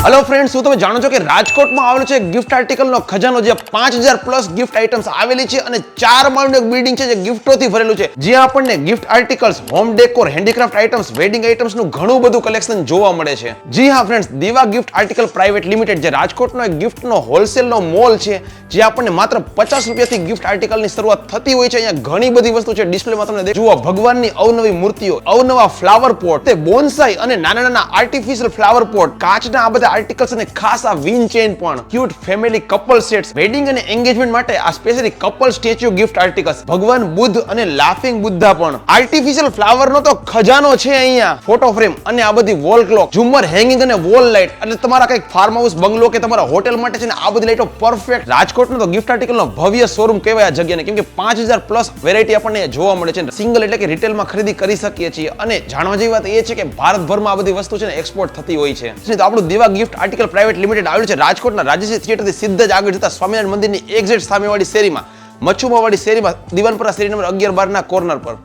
Hello friends, શું તમે જાણો છો કે રાજકોટમાં આવેલો છે ગિફ્ટ આર્ટિકલનો ખજાનો, જે 5000 પ્લસ ગિફ્ટ આઇટમ્સ આવેલી છે અને 4 માળનું એક બિલ્ડિંગ છે જે ગિફ્ટોથી ભરેલું છે, જ્યાં આપણને gift articles, home decor, handicraft items, wedding આઇટમ્સનું ઘણું બધું કલેક્શન જોવા મળે છે. જી હા ફ્રેન્ડ્સ, દીવા ગિફ્ટ આર્ટિકલ પ્રાઇવેટ લિમિટેડ જે રાજકોટનો એક ગિફ્ટનો હોલસેલનો મોલ છે, જે આપણને માત્ર 50 રૂપિયાથી ગિફ્ટ આર્ટિકલની શરૂઆત થતી હોય છે. અહીંયા ઘણી બધી વસ્તુ છે ડિસ્પ્લેમાં તમને જુઓ, ભગવાનની અવનવી મૂર્તિઓ, અવનવા ફ્લાવર પોટ, તે બોન્સાઈ અને નાના નાના આર્ટિફિશિયલ ફ્લાવર પોટ, કાચના આ બધા આર્ટિકલ્સ અને ખાસ આ વિન ચેઇન પણ, cute family couple sets, wedding અને એન્ગેજમેન્ટ માટે આ specially couple statue gift articles, ભગવાન બુદ્ધ અને લાફિંગ બુદ્ધા પણ, આર્ટિફિશિયલ ફ્લાવર નો તો ખજાનો છે અહીંયા, ફોટો ફ્રેમ અને આ બધી વોલ ક્લોક, ઝુમર, હેંગિંગ અને વોલ લાઇટ, એટલે તમારા કઈક ફાર્મ હાઉસ, બંગલો કે તમારા હોટેલ માટે છે ને આ બધી લાઇટો પરફેક્ટ. રાજકોટનો તો ગિફ્ટ આર્ટિકલનો ભવ્ય શોરૂમ કહેવાય આ જગ્યાને, કેમ કે 5000 પ્લસ વેરાયટી આપણને જોવા મળે છે. સિંગલ એટલે કે રિટેલમાં ખરીદી કરી શકીએ છીએ. અને જાણવા જેવી વાત એ છે કે ભારતભરમાં આ બધી વસ્તુ છે ને એક્સપોર્ટ થતી હોય છે. તો આપણું દીવા ગિફ્ટ આર્ટિકલ પ્રાઇવેટ લિમિટેડ આવેલું છે રાજકોટના રાજેશ્રી થિયેટરથી સીધા જ આગળ જતા સ્વામિનારાયણ મંદિરની એક્ઝેક્ટ સામેવાળી શેરીમાં, મચ્છુમાવાડી શેરીમાં, દિવાનપુરા શેરી નંબર 11-12 ના કોર્નર પર.